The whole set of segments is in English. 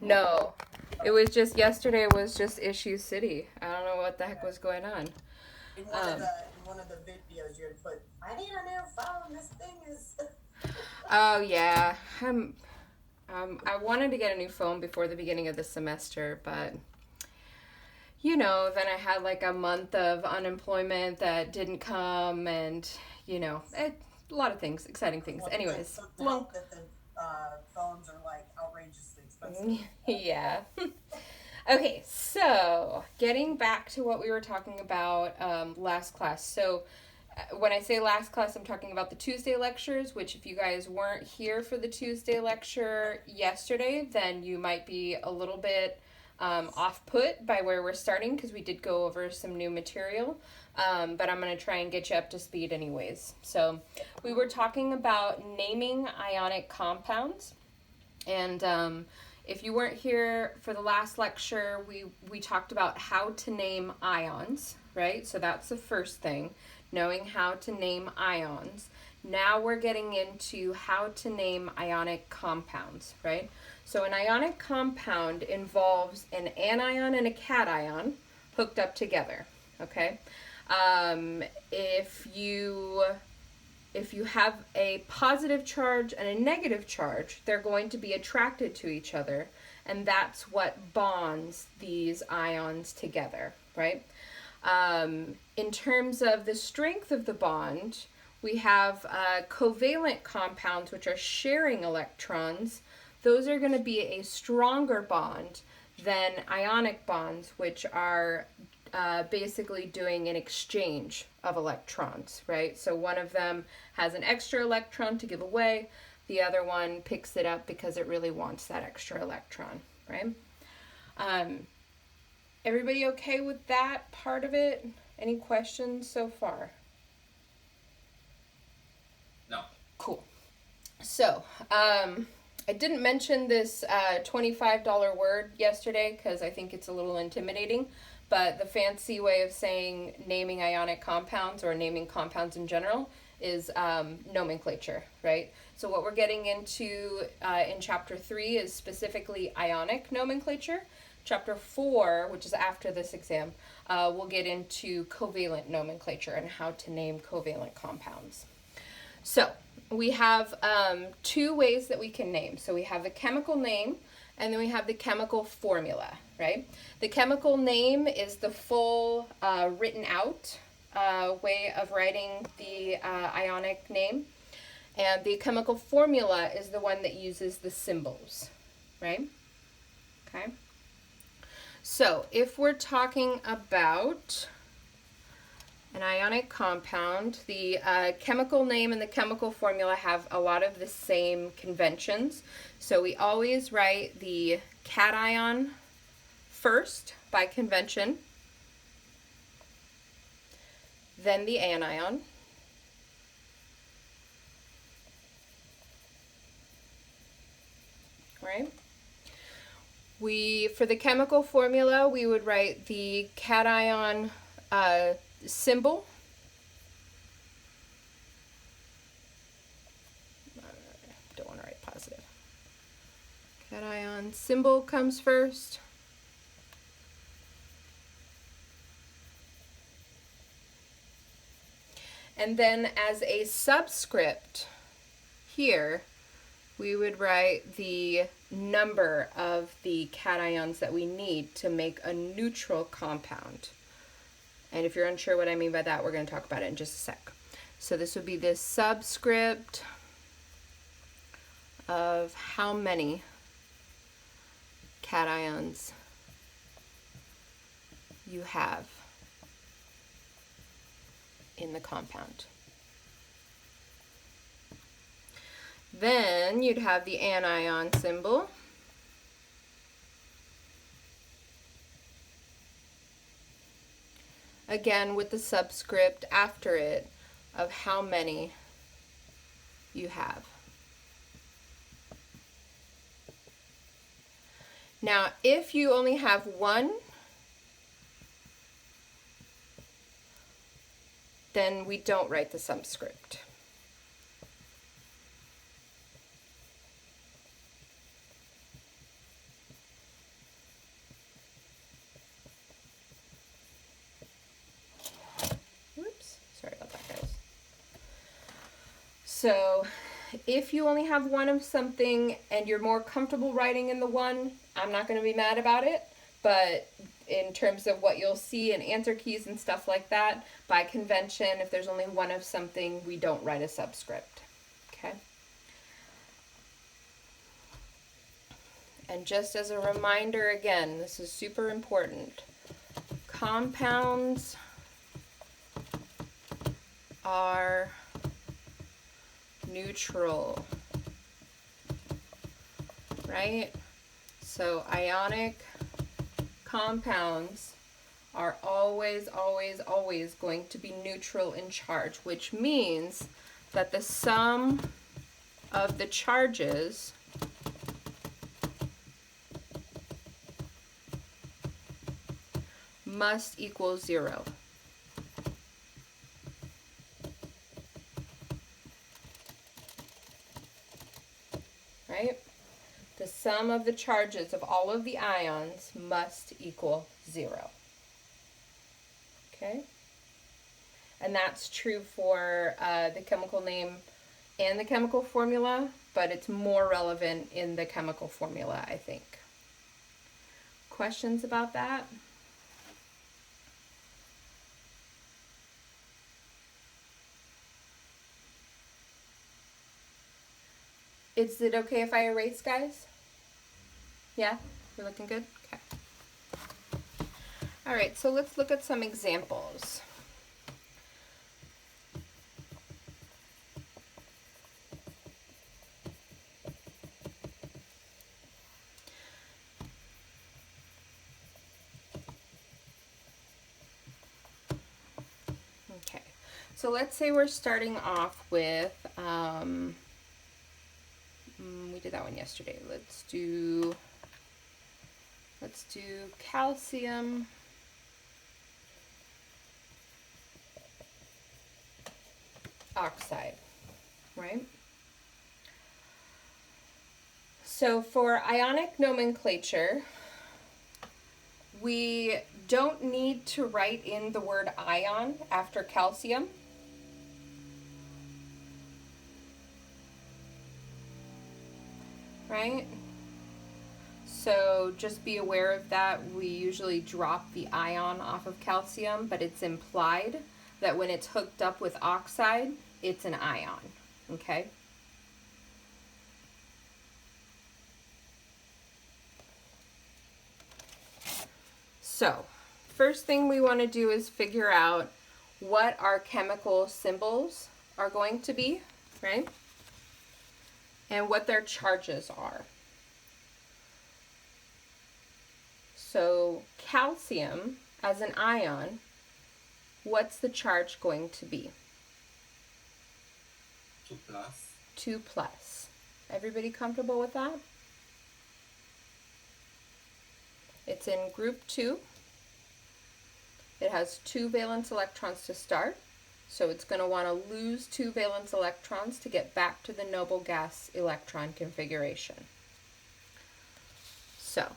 No, it was just yesterday was just issue city. I don't know what the heck was going on. In one of the videos you had put, I need a new phone. This thing is. Oh yeah, I wanted to get a new phone before the beginning of the semester, but then I had like a month of unemployment that didn't come, and a lot of things, exciting things. Well, Anyways, the long, help that the phones are like outrageously expensive. yeah. Okay, so getting back to what we were talking about last class. So, when I say last class, I'm talking about the Tuesday lectures, which, if you guys weren't here for the Tuesday lecture yesterday, then you might be a little bit off put by where we're starting because we did go over some new material. But I'm going to try and get you up to speed, anyways. So, we were talking about naming ionic compounds. And if you weren't here for the last lecture, we talked about how to name ions, right? So that's the first thing, knowing how to name ions. Now we're getting into how to name ionic compounds, right? So an ionic compound involves an anion and a cation hooked up together, okay? If you have a positive charge and a negative charge, they're going to be attracted to each other, and that's what bonds these ions together, right? In terms of the strength of the bond, we have covalent compounds, which are sharing electrons. Those are going to be a stronger bond than ionic bonds, which are basically doing an exchange of electrons, right? So one of them has an extra electron to give away, the other one picks it up because it really wants that extra electron, right? Everybody okay with that part of it? Any questions so far? No. Cool. So, I didn't mention this $25 word yesterday because I think it's a little intimidating. But the fancy way of saying naming ionic compounds or naming compounds in general is nomenclature, right? So what we're getting into in Chapter 3 is specifically ionic nomenclature. Chapter 4, which is after this exam, we'll get into covalent nomenclature and how to name covalent compounds. So we have two ways that we can name. So we have the chemical name, and then we have the chemical formula, right? The chemical name is the full written out way of writing the ionic name. And the chemical formula is the one that uses the symbols, right? Okay. So if we're talking about an ionic compound, the chemical name and the chemical formula have a lot of the same conventions. So we always write the cation first by convention, then the anion, right? For the chemical formula, we would write the cation symbol. Don't want to write positive. Cation symbol comes first. And then as a subscript here, we would write the number of the cations that we need to make a neutral compound. And if you're unsure what I mean by that, we're going to talk about it in just a sec. So this would be the subscript of how many cations you have in the compound. Then you'd have the anion symbol. Again with the subscript after it of how many you have. Now, if you only have one, then we don't write the subscript. So if you only have one of something and you're more comfortable writing in the one, I'm not going to be mad about it. But in terms of what you'll see in answer keys and stuff like that, by convention, if there's only one of something, we don't write a subscript. Okay? And just as a reminder, again, this is super important. Compounds are neutral, right? So ionic compounds are always, always, always going to be neutral in charge, which means that the sum of the charges must equal 0. Right? The sum of the charges of all of the ions must equal 0. Okay? And that's true for the chemical name and the chemical formula, but it's more relevant in the chemical formula, I think. Questions about that? Is it okay if I erase, guys? Yeah? We're looking good? Okay. All right, so let's look at some examples. Okay, so let's say we're starting off with, we did that one yesterday. Let's do calcium oxide, right? So for ionic nomenclature, we don't need to write in the word ion after calcium. Right? So just be aware of that. We usually drop the ion off of calcium, but it's implied that when it's hooked up with oxide, it's an ion. Okay? So, first thing we want to do is figure out what our chemical symbols are going to be, right? And what their charges are. So calcium as an ion, what's the charge going to be? 2 plus. 2 plus. Everybody comfortable with that? It's in group 2. It has 2 valence electrons to start. So it's going to want to lose 2 valence electrons to get back to the noble gas electron configuration. So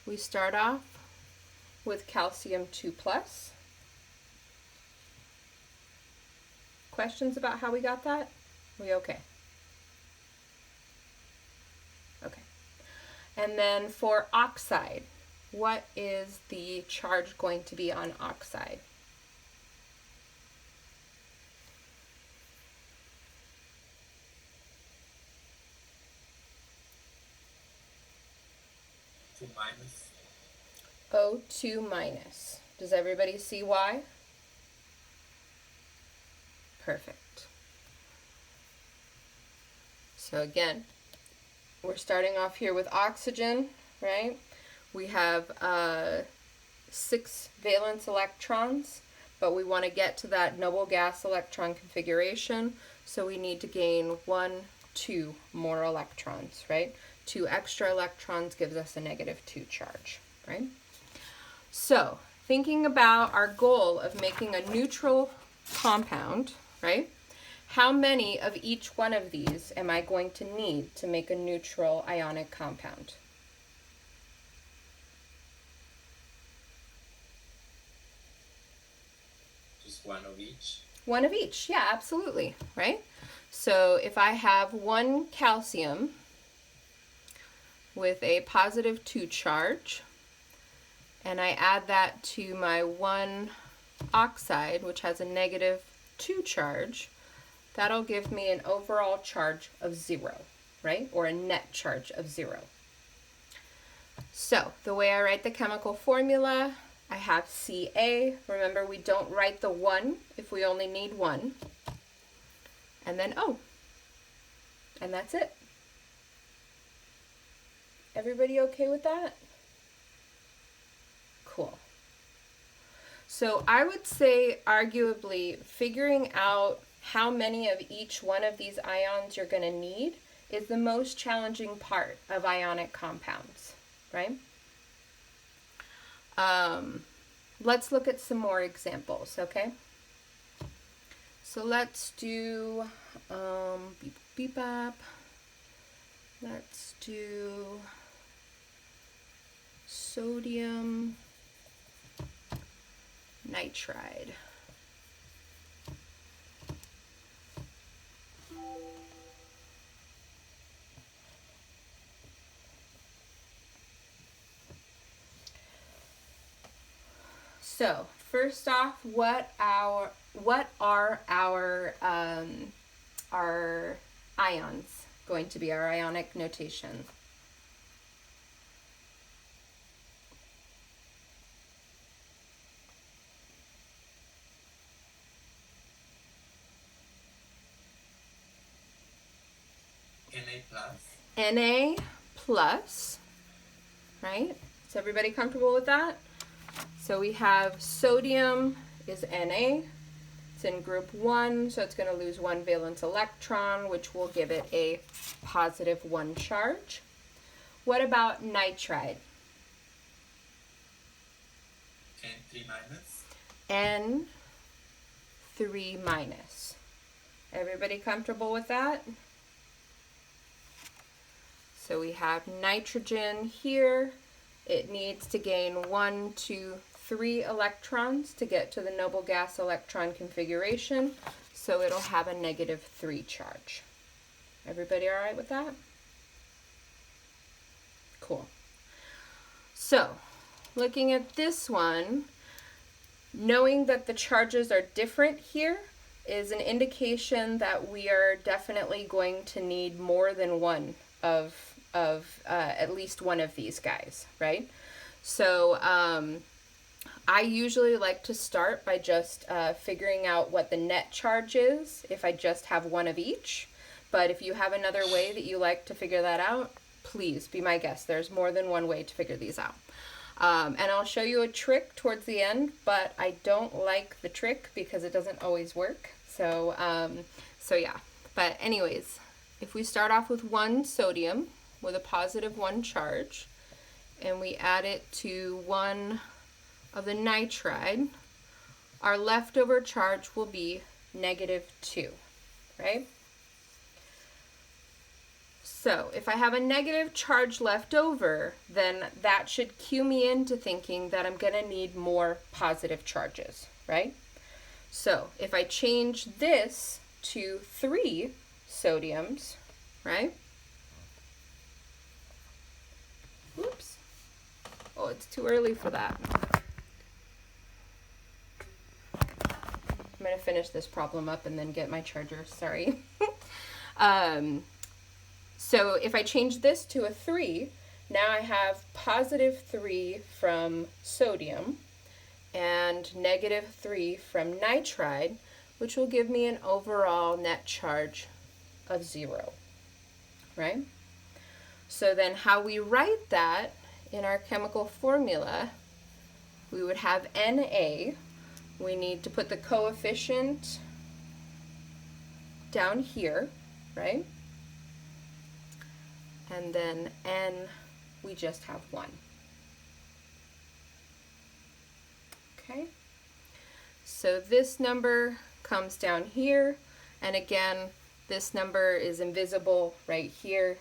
we start off with calcium 2 plus. Questions about how we got that? We okay? Okay. And then for oxide, what is the charge going to be on oxide? Minus. O2 minus. Does everybody see why? Perfect. So again, we're starting off here with oxygen, right? We have 6 valence electrons, but we want to get to that noble gas electron configuration, so we need to gain 1, 2 more electrons, right? 2 extra electrons gives us a -2 charge, right? So, thinking about our goal of making a neutral compound, right? How many of each one of these am I going to need to make a neutral ionic compound? Just 1 of each. One of each, yeah, absolutely, right? So if I have one calcium with a positive 2 charge, and I add that to my one oxide, which has a negative 2 charge, that'll give me an overall charge of 0, right? Or a net charge of 0. So the way I write the chemical formula, I have Ca. Remember, we don't write the 1 if we only need 1. And then O. And that's it. Everybody okay with that? Cool. So I would say, arguably, figuring out how many of each one of these ions you're going to need is the most challenging part of ionic compounds, right? Let's look at some more examples, okay? So let's do, beep, beep, bop. Let's do sodium nitride. So first off, what are our ions going to be, our ionic notation? Na+. Na plus, right? Is everybody comfortable with that? So we have sodium is Na. It's in group 1, so it's going to lose 1 valence electron, which will give it a positive 1 charge. What about nitride? N3-. N3-. Everybody comfortable with that? So we have nitrogen here. It needs to gain 1, 2, 3 electrons to get to the noble gas electron configuration, so it'll have a negative 3 charge. Everybody all right with that? Cool. So, looking at this one, knowing that the charges are different here is an indication that we are definitely going to need more than one of at least one of these guys, right? So I usually like to start by just figuring out what the net charge is if I just have one of each. But if you have another way that you like to figure that out, please be my guest. There's more than one way to figure these out. And I'll show you a trick towards the end, but I don't like the trick because it doesn't always work. So yeah. But anyways, if we start off with one sodium with a positive 1 charge, and we add it to 1 of the nitride, our leftover charge will be negative 2, right? So if I have a negative charge left over, then that should cue me into thinking that I'm going to need more positive charges, right? So if I change this to 3 sodiums, right? Whoops. Oh, it's too early for that. I'm going to finish this problem up and then get my charger, sorry. So if I change this to a 3, now I have positive 3 from sodium and negative 3 from nitride, which will give me an overall net charge of 0, right? So then how we write that in our chemical formula, we would have Na. We need to put the coefficient down here, right? And then N, we just have 1. Okay? So this number comes down here, and again, this number is invisible right here,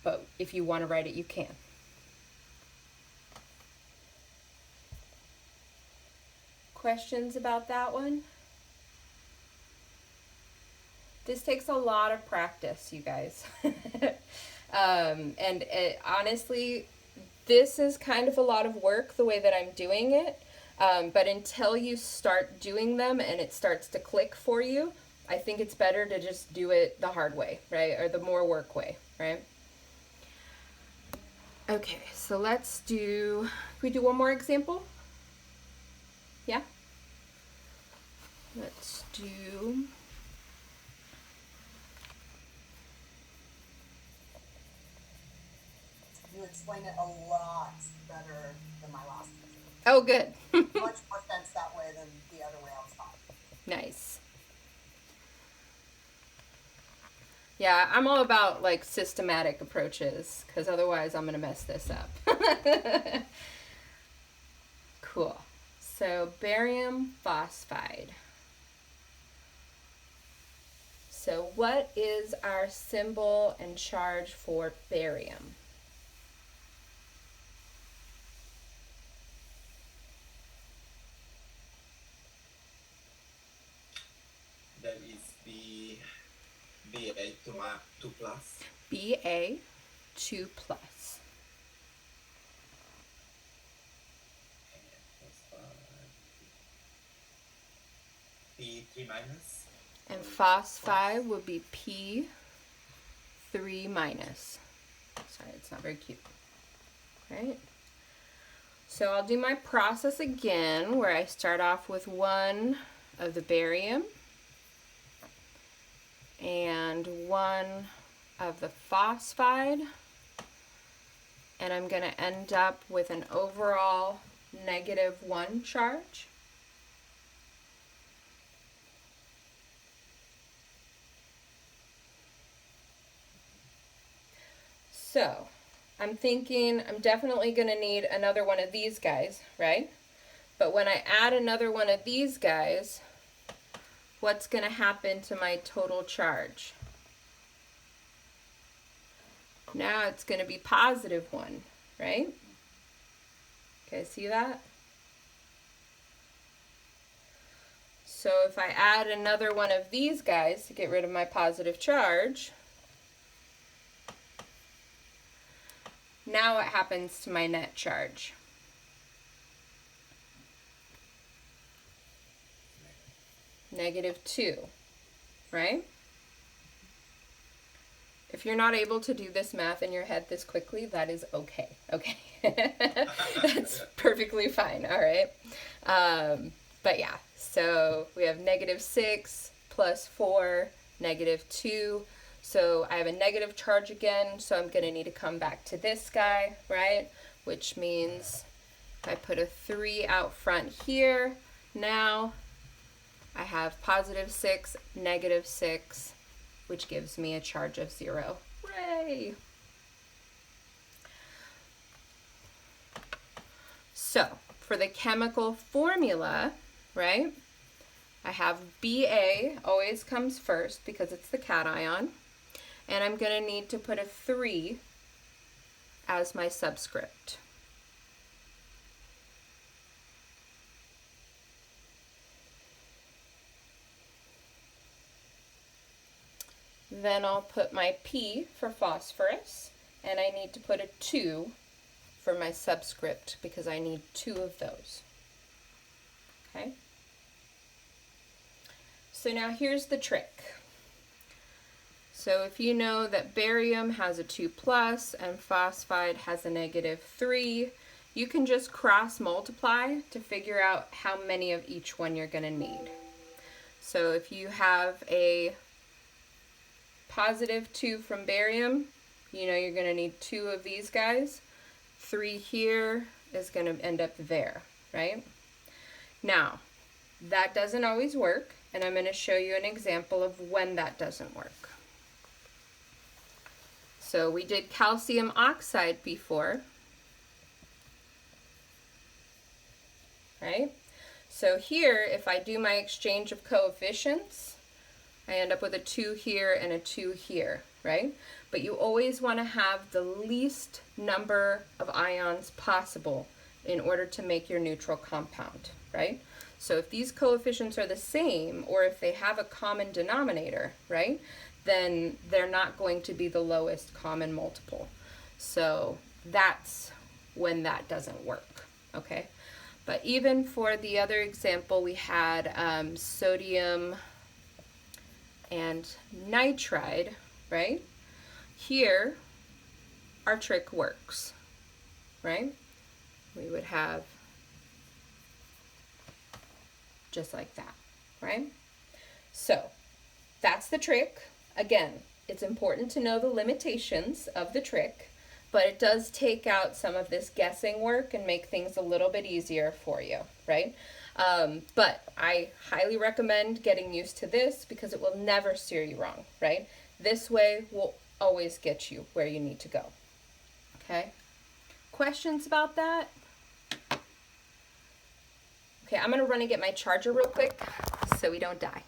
but if you want to write it, you can. questions about that one? This takes a lot of practice, you guys. Honestly, this is kind of a lot of work the way that I'm doing it. But until you start doing them and it starts to click for you, I think it's better to just do it the hard way, right? Or the more work way, right? Okay, so let's do, can we do one more example? Yeah? Let's do, You explain it a lot better than my last teacher. oh, good. Much more sense that way than the other way I was taught. Nice. Yeah, I'm all about like systematic approaches because otherwise I'm going to mess this up. Cool. So barium phosphide. So what is our symbol and charge for barium? That is Ba 2 plus. Ba 2 plus. And P 3 minus. And phosphide would be P3 minus. Sorry, it's not very cute. Right? So I'll do my process again where I start off with 1 of the barium and 1 of the phosphide, and I'm going to end up with an overall -1 charge. So I'm thinking I'm definitely going to need another one of these guys, right? But when I add another one of these guys, what's going to happen to my total charge? Now it's going to be +1, right? Okay, see that? So if I add another one of these guys to get rid of my positive charge, now what happens to my net charge? -2, right? If you're not able to do this math in your head this quickly, that is okay. Okay. That's perfectly fine, all right? But yeah, so we have -6 + 4, -2. So I have a negative charge again, so I'm going to need to come back to this guy, right? Which means if I put a 3 out front here, now I have +6, -6, which gives me a charge of 0. Hooray! So, for the chemical formula, right, I have Ba always comes first because it's the cation, and I'm going to need to put a 3 as my subscript. Then I'll put my P for phosphorus, and I need to put a 2 for my subscript because I need 2 of those. Okay? So now here's the trick. So if you know that barium has a 2 plus and phosphide has a -3, you can just cross multiply to figure out how many of each one you're going to need. So if you have a +2 from barium, you know you're going to need 2 of these guys. 3 here is going to end up there, right? Now, that doesn't always work, and I'm going to show you an example of when that doesn't work. So we did calcium oxide before, right? So here, if I do my exchange of coefficients, I end up with a 2 here and a 2 here, right? But you always want to have the least number of ions possible in order to make your neutral compound, right? So if these coefficients are the same, or if they have a common denominator, right, then they're not going to be the lowest common multiple. So that's when that doesn't work, okay? But even for the other example, we had sodium and nitride, right? Here, our trick works, right? We would have just like that, right? So that's the trick. Again, it's important to know the limitations of the trick, but it does take out some of this guessing work and make things a little bit easier for you, right? But I highly recommend getting used to this because it will never steer you wrong, right? This way will always get you where you need to go, okay? Questions about that? Okay, I'm gonna run and get my charger real quick so we don't die.